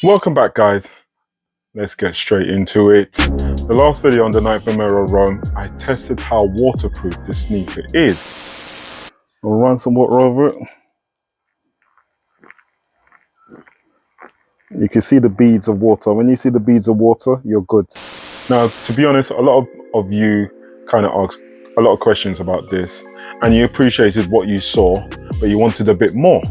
Welcome back, guys. Let's get straight into it. The last video on the Nike Vomero Rome, I tested how waterproof this sneaker is. I'll run some water over it. You can see the beads of water. When you see the beads of water, you're good. Now, to be honest, a lot of you kind of asked a lot of questions about this, and you appreciated what you saw, but you wanted a bit more.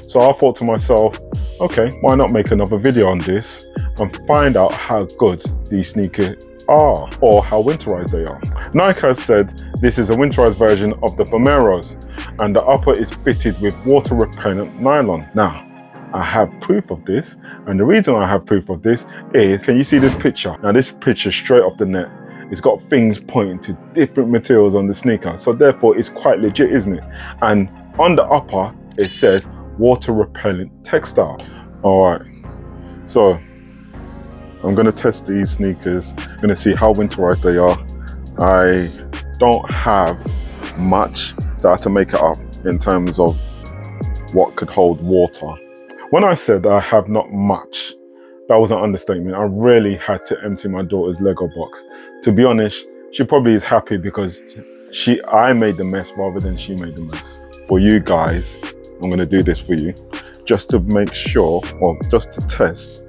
So I thought to myself, okay, why not make another video on this and find out how good these sneakers are or how winterized they are. Nike has said this is a winterized version of the Vomeros, and the upper is fitted with water repellent nylon. Now, I have proof of this, and the reason I have proof of this is, can you see this picture? Now this picture straight off the net, it's got things pointing to different materials on the sneaker, so therefore it's quite legit, isn't it? And on the upper it says water repellent textile. All right, so I'm gonna test these sneakers. I'm gonna see how winterized they are. I don't have much that I have to make it up in terms of what could hold water. When I said I have not much, that was an understatement. I really had to empty my daughter's Lego box. To be honest, she probably is happy because I made the mess rather than she made the mess. For you guys, I'm gonna do this for you, just to make sure, or just to test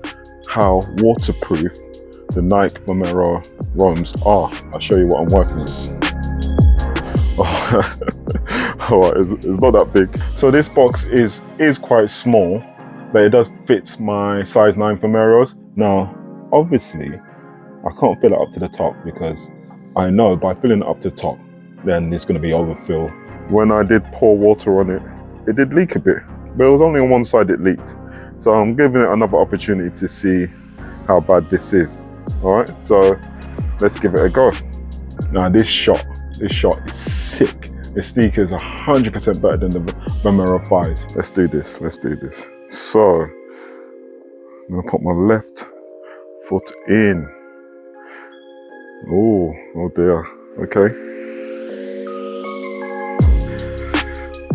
how waterproof the Nike Vomero Romes are. I'll show you what I'm working with. All right, it's not that big. So this box is quite small, but it does fit my size 9 Vomeros. Now, obviously, I can't fill it up to the top because I know by filling it up to the top, then it's gonna be overfill. When I did pour water on it, it did leak a bit, but it was only on one side it leaked. So I'm giving it another opportunity to see how bad this is. All right, so let's give it a go. Now this shot is sick. The sneaker is 100% better than the Vomero 5s. Let's do this. So I'm gonna put my left foot in. Oh dear, okay.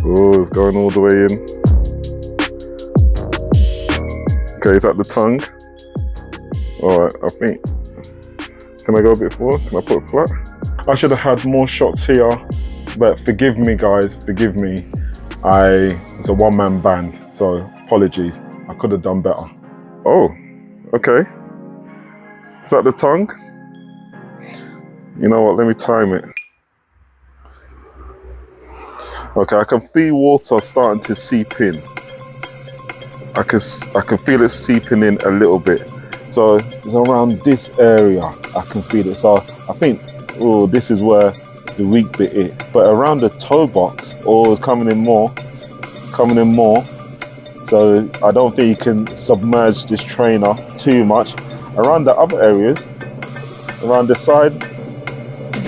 Oh, it's going all the way in. Okay, is that the tongue? All right, I think, can I go a bit forward? Can I put it flat? I should have had more shots here, but forgive me guys, forgive me. It's a one-man band, so apologies. I could have done better. Oh, okay. Is that the tongue? You know what, let me time it. Okay, I can feel water starting to seep in. I can feel it seeping in a little bit. So it's around this area I can feel it. So I think, oh, this is where the weak bit is. But around the toe box, it's coming in more. So I don't think you can submerge this trainer too much. Around the other areas, around the side,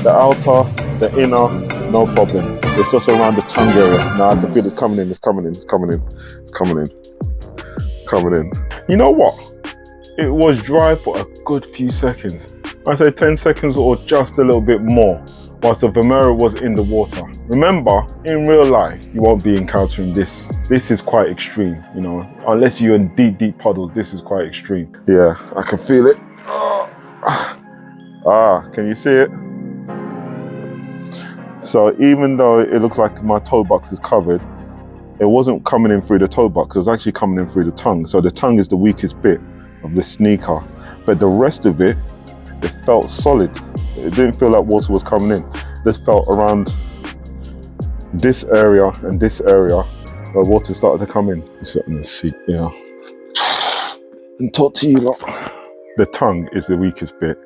the outer, the inner, no problem. It's just around the tongue area. Now I can feel it coming in. You know what? It was dry for a good few seconds. I say 10 seconds or just a little bit more, whilst the Vomero was in the water. Remember, in real life, you won't be encountering this. This is quite extreme, you know, unless you're in deep puddles, this is quite extreme. Yeah, I can feel it. Can you see it? So even though it looks like my toe box is covered, it wasn't coming in through the toe box, it was actually coming in through the tongue. So the tongue is the weakest bit of the sneaker, but the rest of it felt solid. It didn't feel like water was coming in. This felt around this area and this area where water started to come in. Sit in the seat, yeah. And talk to you lot. The tongue is the weakest bit.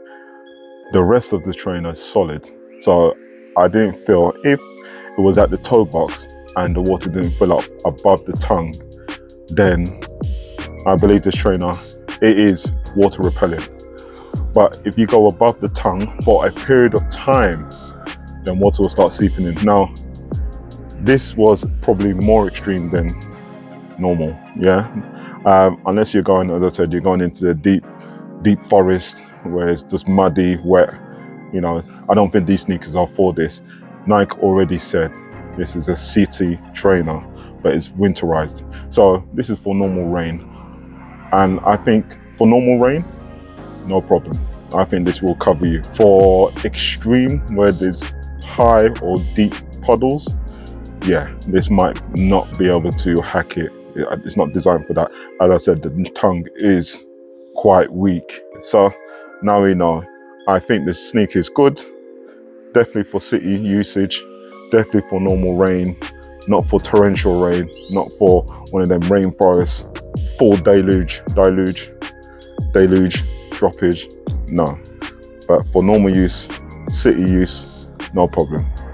The rest of the trainer is solid. So I didn't feel, if it was at the toe box and the water didn't fill up above the tongue, then I believe this trainer, it is water repellent. But if you go above the tongue for a period of time, then water will start seeping in. Now, this was probably more extreme than normal, yeah? Unless you're going, as I said, you're going into the deep forest where it's just muddy, wet. You know, I don't think these sneakers are for this. Nike already said this is a city trainer, but it's winterized. So this is for normal rain. And I think for normal rain, no problem. I think this will cover you. For extreme, where there's high or deep puddles, yeah, this might not be able to hack it. It's not designed for that. As I said, the tongue is quite weak. So now we know. I think this sneaker is good. Definitely for city usage. Definitely for normal rain. Not for torrential rain. Not for one of them rainforests. Full deluge, droppage. No. But for normal use, city use, no problem.